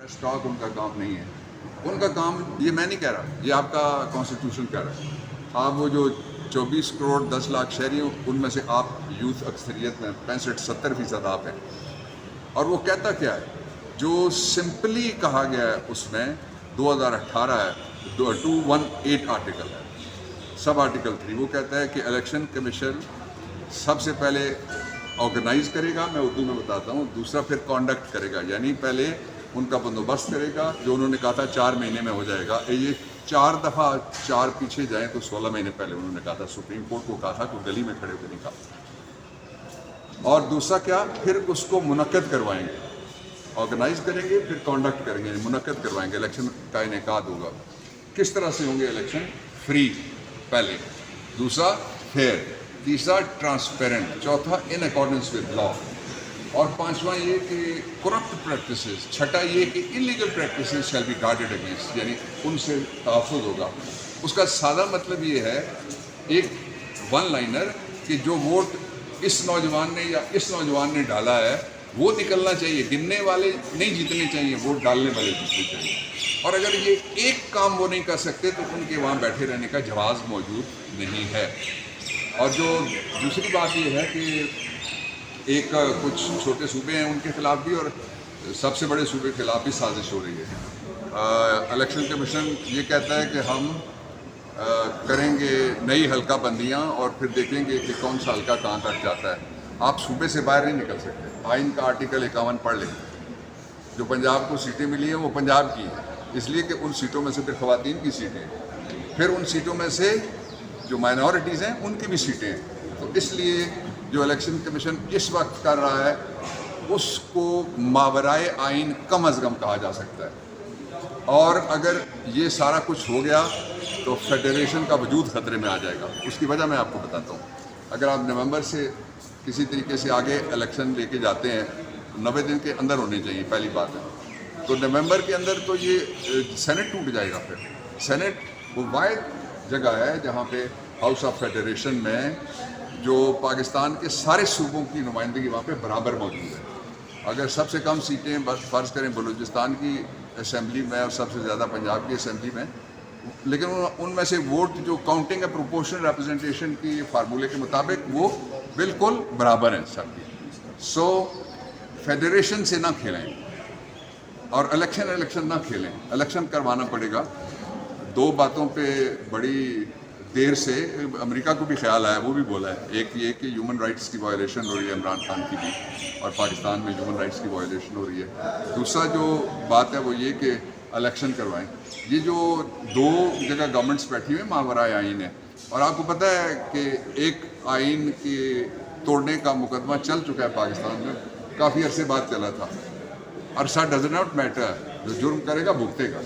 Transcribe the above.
Stock ان کا کام نہیں ہے. ان کا کام یہ میں نہیں کہہ رہا, یہ آپ کا کانسٹیٹیوشن کہہ رہا ہے. آپ وہ جو 24 کروڑ 10 لاکھ شہری ہیں ان میں سے آپ یوتھ اکثریت میں 65-70% آپ ہیں. اور وہ کہتا کیا ہے, جو سمپلی کہا گیا ہے اس میں 2018 ہے 218 آرٹیکل ہے, سب آرٹیکل 3 وہ کہتا ہے کہ الیکشن کمیشن سب سے پہلے آرگنائز کرے گا, میں اردو میں بتاتا ہوں, دوسرا پھر کانڈکٹ کرے گا, یعنی پہلے ان کا بندوبست کرے گا جو انہوں نے کہا تھا 4 مہینے میں ہو جائے گا. یہ 4 دفعہ 4 پیچھے جائیں تو 16 مہینے پہلے انہوں نے کہا تھا, سپریم کورٹ کو کہا تھا, کوئی گلی میں کھڑے ہو کے نہیں کہا. اور دوسرا کیا, پھر اس کو منعقد کروائیں گے, آرگنائز کریں گے پھر کانڈکٹ کریں گے, منعقد کروائیں گے, الیکشن کا انعقاد ہوگا. کس طرح سے ہوں گے الیکشن؟ فری پہلے, دوسرا فیئر, تیسرا ٹرانسپیرنٹ, چوتھا ان اکارڈنس ود لا, اور پانچواں یہ کہ کرپٹ پریکٹسز, چھٹا یہ کہ illegal practices shall be guarded against, یعنی ان سے تحفظ ہوگا. اس کا سادہ مطلب یہ ہے, ایک ون لائنر, کہ جو ووٹ اس نوجوان نے یا اس نوجوان نے ڈالا ہے وہ نکلنا چاہیے, گننے والے نہیں جیتنے چاہیے, ووٹ ڈالنے والے جیتنے چاہیے. اور اگر یہ ایک کام وہ نہیں کر سکتے تو ان کے وہاں بیٹھے رہنے کا جواز موجود نہیں ہے. اور جو دوسری بات یہ ہے کہ ایک کچھ چھوٹے صوبے ہیں ان کے خلاف بھی اور سب سے بڑے صوبے کے خلاف بھی سازش ہو رہی ہے. الیکشن کمیشن یہ کہتا ہے کہ ہم کریں گے نئی حلقہ بندیاں اور پھر دیکھیں گے کہ کون سا حلقہ کہاں تک جاتا ہے. آپ صوبے سے باہر نہیں نکل سکتے. آئین کا آرٹیکل 51 پڑھ لیں, جو پنجاب کو سیٹیں ملی ہیں وہ پنجاب کی ہیں, اس لیے کہ ان سیٹوں میں سے پھر خواتین کی سیٹیں ہیں, پھر ان سیٹوں میں سے جو مائنورٹیز ہیں ان کی بھی سیٹیں ہیں. تو اس لیے جو الیکشن کمیشن اس وقت کر رہا ہے اس کو ماورائے آئین کم از کم کہا جا سکتا ہے. اور اگر یہ سارا کچھ ہو گیا تو فیڈریشن کا وجود خطرے میں آ جائے گا. اس کی وجہ میں آپ کو بتاتا ہوں. اگر آپ نومبر سے کسی طریقے سے آگے الیکشن لے کے جاتے ہیں 90 دن کے اندر ہونے چاہیے, پہلی بات ہے. تو نومبر کے اندر تو یہ سینٹ ٹوٹ جائے گا. پھر سینٹ وہ واحد جگہ ہے جہاں پہ ہاؤس آف فیڈریشن میں جو پاکستان کے سارے صوبوں کی نمائندگی وہاں پہ برابر موجود ہے. اگر سب سے کم سیٹیں فرض کریں بلوچستان کی اسمبلی میں اور سب سے زیادہ پنجاب کی اسمبلی میں, لیکن ان میں سے ووٹ جو کاؤنٹنگ ہے پروپورشنل ریپرزنٹیشن کی فارمولے کے مطابق وہ بالکل برابر ہیں سب کی. سو فیڈریشن سے نہ کھیلیں اور الیکشن نہ کھیلیں. الیکشن کروانا پڑے گا. 2 باتوں پہ بڑی دیر سے امریکہ کو بھی خیال آیا, وہ بھی بولا ہے. ایک یہ کہ ہیومن رائٹس کی وائلیشن ہو رہی ہے عمران خان کی بھی, اور پاکستان میں ہیومن رائٹس کی وائلیشن ہو رہی ہے. دوسرا جو بات ہے وہ یہ کہ الیکشن کروائیں. یہ جو 2 جگہ گورنمنٹس بیٹھی ہوئی ہیں ماورائے آئین ہے, اور آپ کو پتہ ہے کہ ایک آئین کے توڑنے کا مقدمہ چل چکا ہے پاکستان میں, کافی عرصے بعد چلا تھا. عرصہ ڈز ناٹ میٹر, جو جرم کرے گا بھگتے گا.